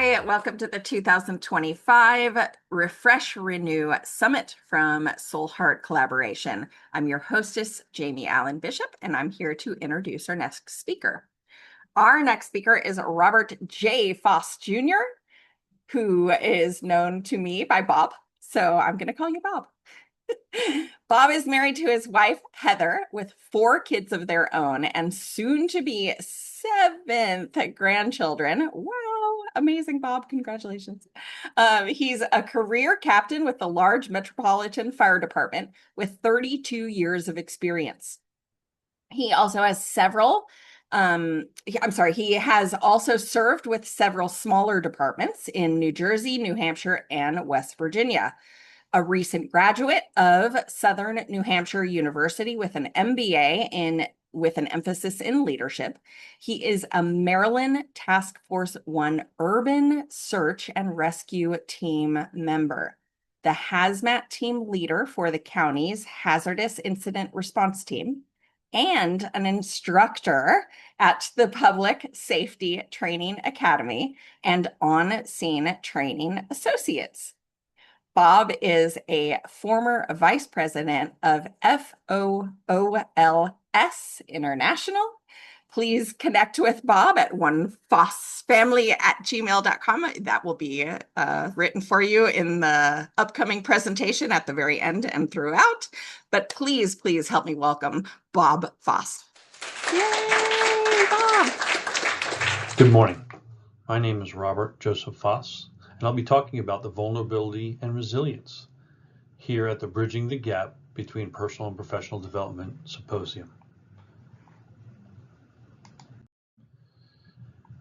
Hi, welcome to the 2025 Refresh Renew Summit from Soul Heart Collaboration. I'm your hostess, Jamie Allen Bishop, and I'm here to introduce our next speaker. Our next speaker is Robert J. Faas Jr., who is known to me by Bob, so I'm going to call you Bob. Bob is married to his wife, Heather, with 4 kids of their own and soon to be 7th grandchildren. Wow, amazing, Bob. Congratulations. He's a career captain with the large metropolitan fire department with 32 years of experience. He also has he has also served with several smaller departments in New Jersey, New Hampshire, and West Virginia. A recent graduate of Southern New Hampshire University with an MBA with an emphasis in leadership. He is a Maryland Task Force 1 Urban Search and Rescue Team member, the Haz-Mat team leader for the county's Hazardous Incident Response Team, and an instructor at the Public Safety Training Academy and On-Scene Training Associates. Bob is a former Vice President of F.O.O.L.S International. Please connect with Bob at onefossfamily@gmail.com. That will be written for you in the upcoming presentation at the very end and throughout. But please, please help me welcome Bob Faas. Yay, Bob! Good morning. My name is Robert Joseph Faas, and I'll be talking about the vulnerability and resilience here at the Bridging the Gap Between Personal and Professional Development Symposium.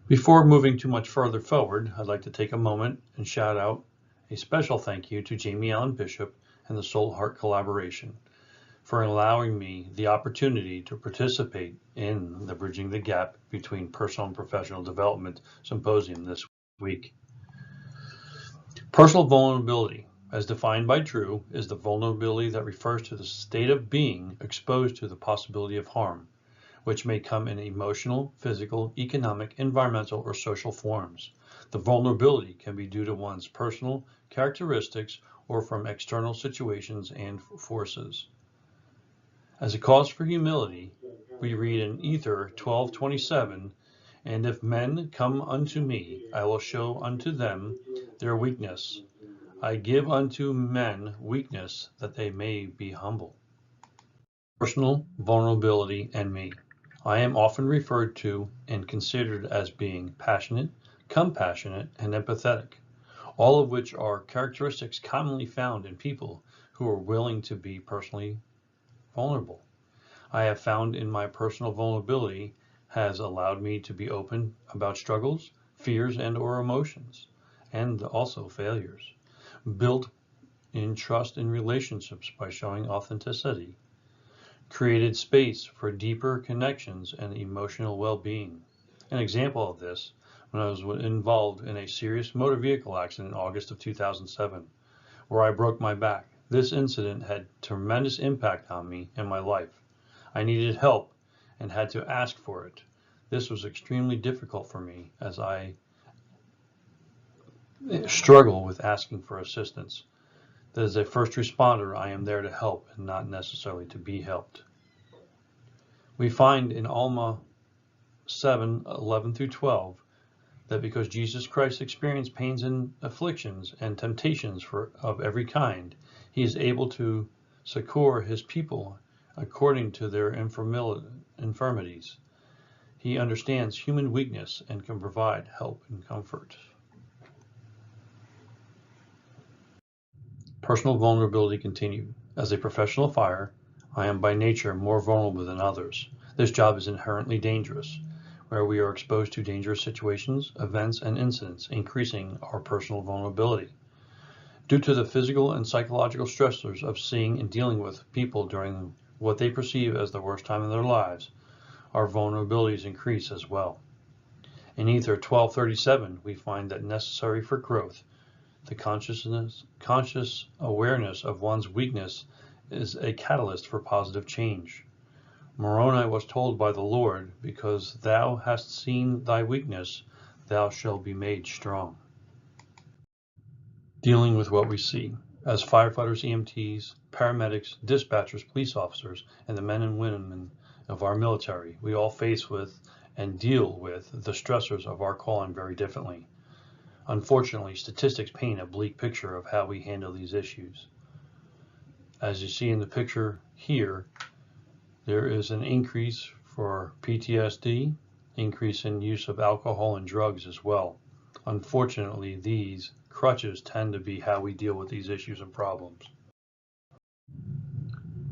Before moving too much further forward, I'd like to take a moment and shout out a special thank you to Jamie Allen Bishop and the Soul Heart Collaboration for allowing me the opportunity to participate in the Bridging the Gap Between Personal and Professional Development Symposium this week. Personal vulnerability, as defined by Drew, is the vulnerability that refers to the state of being exposed to the possibility of harm, which may come in emotional, physical, economic, environmental, or social forms. The vulnerability can be due to one's personal characteristics or from external situations and forces. As a cause for humility, we read in Ether 12:27, "And if men come unto me, I will show unto them their weakness. I give unto men weakness that they may be humble." Personal vulnerability and me. I am often referred to and considered as being passionate, compassionate, and empathetic, all of which are characteristics commonly found in people who are willing to be personally vulnerable. I have found in my personal vulnerability has allowed me to be open about struggles, fears, and/or emotions, and also failures, built in trust in relationships by showing authenticity, created space for deeper connections and emotional well-being. An example of this, when I was involved in a serious motor vehicle accident in August of 2007, where I broke my back. This incident had tremendous impact on me and my life. I needed help and had to ask for it. This was extremely difficult for me as I struggle with asking for assistance. That as a first responder, I am there to help and not necessarily to be helped. We find in Alma 7:11-12 that because Jesus Christ experienced pains and afflictions and temptations of every kind, he is able to succor his people according to their infirmities. He understands human weakness and can provide help and comfort. Personal vulnerability continued. As a professional fire, I am by nature more vulnerable than others. This job is inherently dangerous, where we are exposed to dangerous situations, events, and incidents, increasing our personal vulnerability. Due to the physical and psychological stressors of seeing and dealing with people during what they perceive as the worst time in their lives, our vulnerabilities increase as well. In Ether 12:37, we find that necessary for growth, the conscious awareness of one's weakness is a catalyst for positive change. Moroni was told by the Lord, because thou hast seen thy weakness, thou shalt be made strong. dealing with what we see. As firefighters, EMTs, paramedics, dispatchers, police officers, and the men and women of our military, we all face with and deal with the stressors of our calling very differently. Unfortunately, statistics paint a bleak picture of how we handle these issues. As you see in the picture here, there is an increase for PTSD, increase in use of alcohol and drugs as well. Unfortunately, these crutches tend to be how we deal with these issues and problems.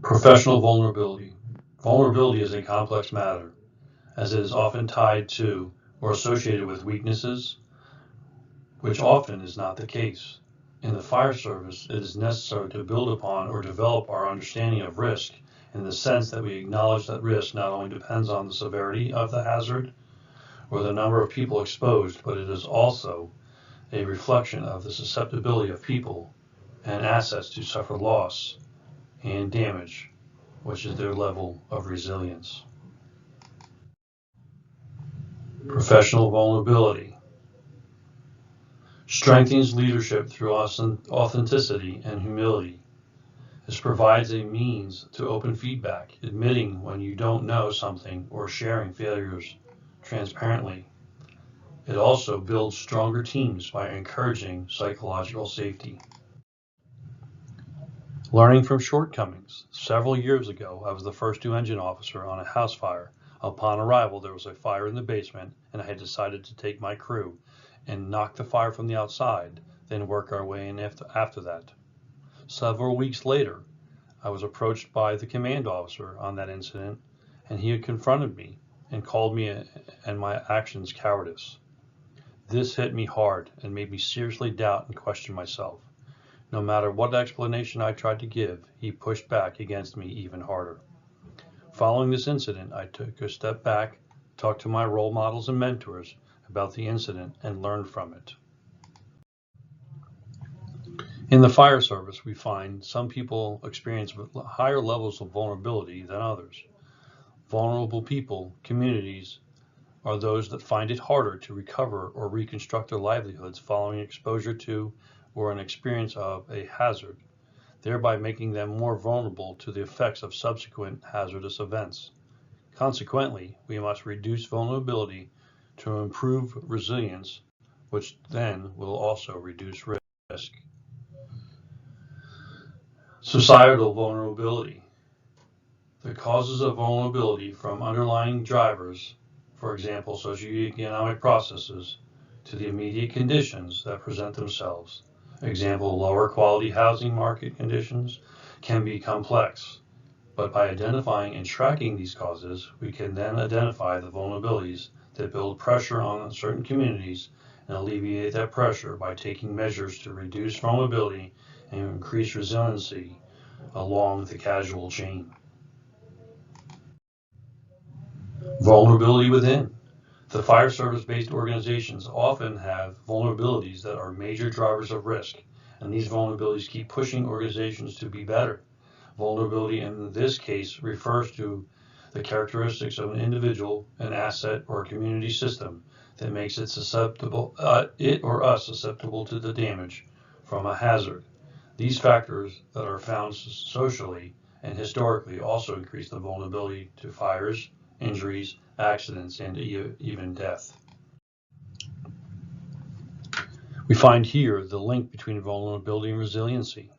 Professional vulnerability. Vulnerability is a complex matter, as it is often tied to or associated with weaknesses, which often is not the case. In the fire service, it is necessary to build upon or develop our understanding of risk in the sense that we acknowledge that risk not only depends on the severity of the hazard or the number of people exposed, but it is also a reflection of the susceptibility of people and assets to suffer loss and damage, which is their level of resilience. Professional vulnerability strengthens leadership through authenticity and humility. This provides a means to open feedback, admitting when you don't know something or sharing failures transparently. It also builds stronger teams by encouraging psychological safety. Learning from shortcomings. Several years ago, I was the first engine officer on a house fire. Upon arrival, there was a fire in the basement, and I had decided to take my crew and knock the fire from the outside, then work our way in after that. Several weeks later, I was approached by the command officer on that incident, and he had confronted me and called me and my actions cowardice. This hit me hard and made me seriously doubt and question myself. No matter what explanation I tried to give, he pushed back against me even harder. Following this incident, I took a step back, talked to my role models and mentors about the incident, and learned from it. In the fire service, we find some people experience higher levels of vulnerability than others. Vulnerable people, communities, are those that find it harder to recover or reconstruct their livelihoods following exposure to or an experience of a hazard, thereby making them more vulnerable to the effects of subsequent hazardous events. Consequently, we must reduce vulnerability to improve resilience, which then will also reduce risk. Societal vulnerability. The causes of vulnerability from underlying drivers, for example, socioeconomic processes, to the immediate conditions that present themselves. Example, lower quality housing market conditions can be complex, but by identifying and tracking these causes, we can then identify the vulnerabilities that build pressure on certain communities and alleviate that pressure by taking measures to reduce vulnerability and increase resiliency along the causal chain. Vulnerability within. The fire service-based organizations often have vulnerabilities that are major drivers of risk, and these vulnerabilities keep pushing organizations to be better. Vulnerability in this case refers to the characteristics of an individual, an asset, or a community system that makes it susceptible to the damage from a hazard. These factors that are found socially and historically also increase the vulnerability to fires, injuries, accidents, and even death. We find here the link between vulnerability and resiliency.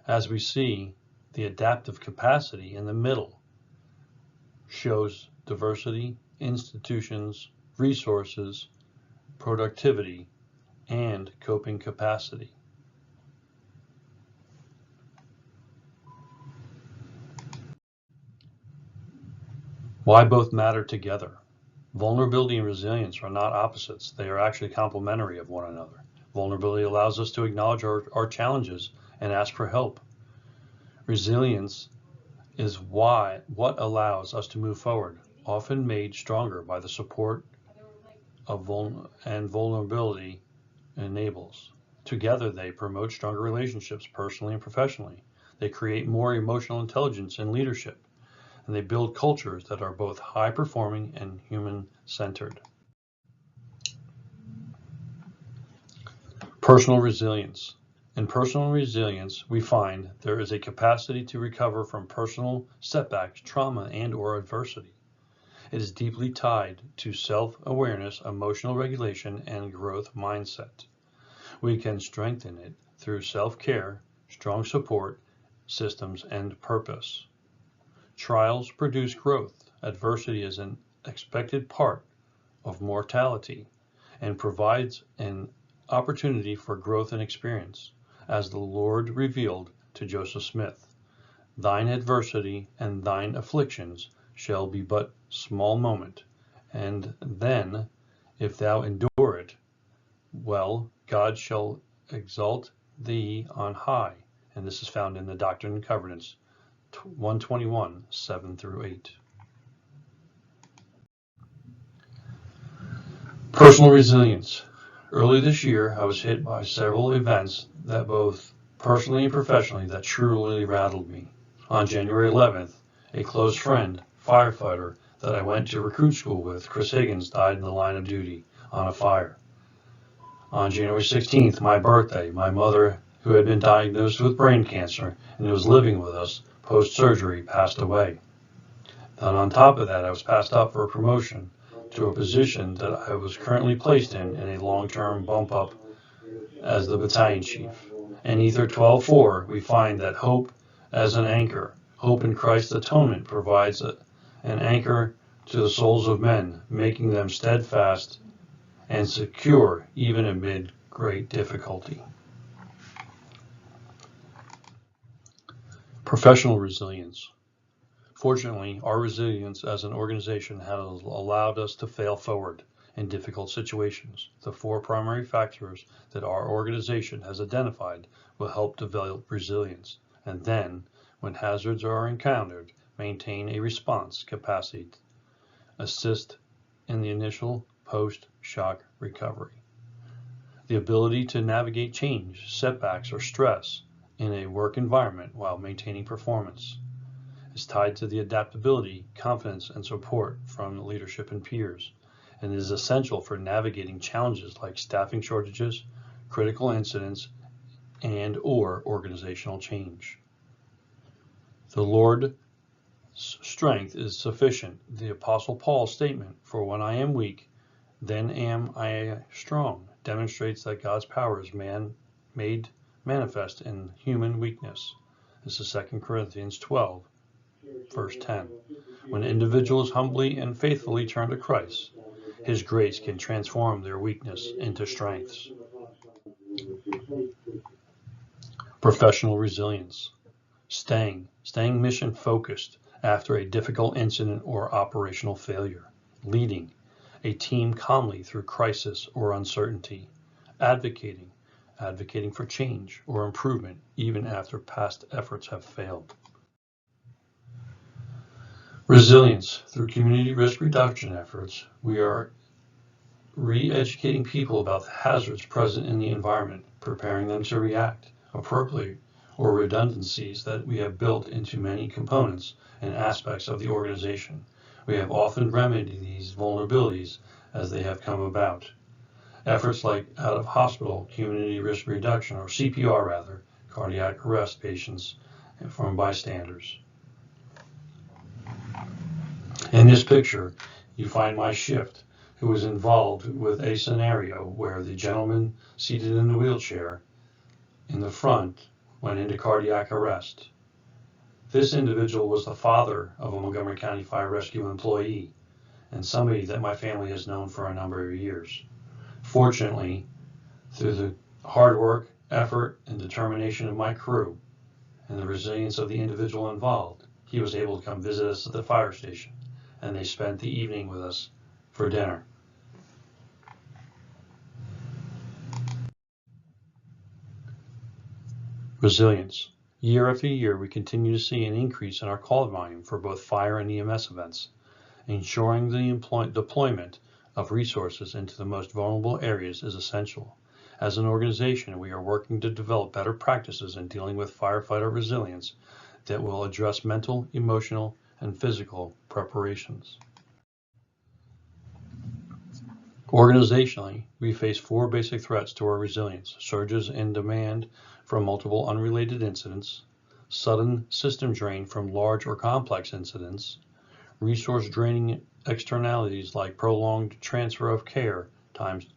As we see, the adaptive capacity in the middle shows diversity, institutions, resources, productivity, and coping capacity. Why both matter together? Vulnerability and resilience are not opposites. They are actually complementary of one another. Vulnerability allows us to acknowledge our challenges and ask for help. Resilience is what allows us to move forward, often made stronger by the support of vulnerability enables. Together, they promote stronger relationships personally and professionally. They create more emotional intelligence and leadership, and they build cultures that are both high-performing and human-centered. Personal resilience. In personal resilience, we find there is a capacity to recover from personal setbacks, trauma, and/or adversity. It is deeply tied to self-awareness, emotional regulation, and growth mindset. We can strengthen it through self-care, strong support systems, and purpose. Trials produce growth. Adversity is an expected part of mortality and provides an opportunity for growth and experience, as the Lord revealed to Joseph Smith. Thine adversity and thine afflictions shall be but small moment, and then, if thou endure it, well, God shall exalt thee on high. And this is found in the Doctrine and Covenants 121, 7 through 8. Personal resilience. Early this year, I was hit by several events that both personally and professionally that truly rattled me. On January 11th, a close friend, firefighter that I went to recruit school with, Chris Higgins, died in the line of duty on a fire. On January 16th, my birthday, my mother, who had been diagnosed with brain cancer and was living with us post-surgery, passed away. And on top of that, I was passed up for a promotion to a position that I was currently placed in a long-term bump up as the battalion chief. In Ether 12:4, we find that hope as an anchor. Hope in Christ's atonement provides an anchor to the souls of men, making them steadfast and secure even amid great difficulty. Professional resilience. Fortunately, our resilience as an organization has allowed us to fail forward in difficult situations. The 4 primary factors that our organization has identified will help develop resilience, and then, when hazards are encountered, maintain a response capacity, assist in the initial post-shock recovery. The ability to navigate change, setbacks, or stress in a work environment while maintaining performance is tied to the adaptability, confidence, and support from leadership and peers, and is essential for navigating challenges like staffing shortages, critical incidents, and/or organizational change. The Lord's strength is sufficient. The Apostle Paul's statement, "For when I am weak, then am I strong," demonstrates that God's power is made manifest in human weakness. This is 2 Corinthians 12, verse 10. When individuals humbly and faithfully turn to Christ, His grace can transform their weakness into strengths. Professional resilience. Staying mission focused after a difficult incident or operational failure. Leading a team calmly through crisis or uncertainty. Advocating for change or improvement even after past efforts have failed. Resilience. Through community risk reduction efforts, we are re-educating people about the hazards present in the environment, preparing them to react appropriately or redundancies that we have built into many components and aspects of the organization. We have often remedied these vulnerabilities as they have come about. Efforts like out of hospital community risk reduction, or CPR rather, cardiac arrest patients from bystanders. In this picture, you find my shift, who was involved with a scenario where the gentleman seated in the wheelchair in the front went into cardiac arrest. This individual was the father of a Montgomery County Fire Rescue employee and somebody that my family has known for a number of years. Fortunately, through the hard work, effort, and determination of my crew and the resilience of the individual involved, he was able to come visit us at the fire station, and they spent the evening with us for dinner. Resilience. Year after year, we continue to see an increase in our call volume for both fire and EMS events. Ensuring the deployment of resources into the most vulnerable areas is essential. As an organization, we are working to develop better practices in dealing with firefighter resilience that will address mental, emotional, and physical preparations. Organizationally, we face four basic threats to our resilience: surges in demand from multiple unrelated incidents, sudden system drain from large or complex incidents, resource draining externalities like prolonged transfer of care times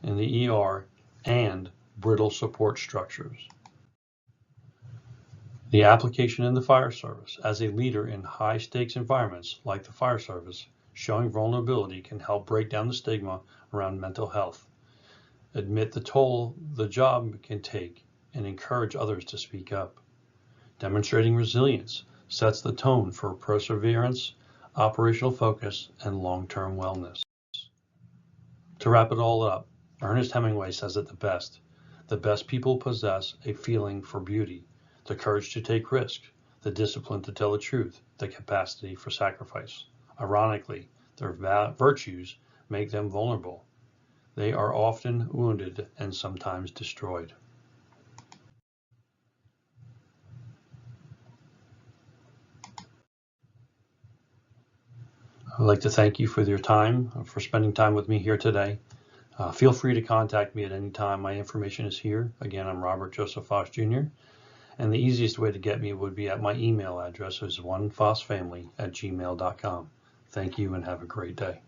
in the ER, and brittle support structures. The application in the fire service. As a leader in high stakes environments like the fire service, showing vulnerability can help break down the stigma around mental health, admit the toll the job can take, and encourage others to speak up. Demonstrating resilience sets the tone for perseverance, operational focus, and long-term wellness. To wrap it all up, Ernest Hemingway says it the best people possess a feeling for beauty, the courage to take risks, the discipline to tell the truth, the capacity for sacrifice. Ironically, their virtues make them vulnerable. They are often wounded and sometimes destroyed. I'd like to thank you for your time, for spending time with me here today. Feel free to contact me at any time. My information is here. Again, I'm Robert Joseph Faas Jr. And the easiest way to get me would be at my email address, is onefaasfamily@gmail.com. Thank you and have a great day.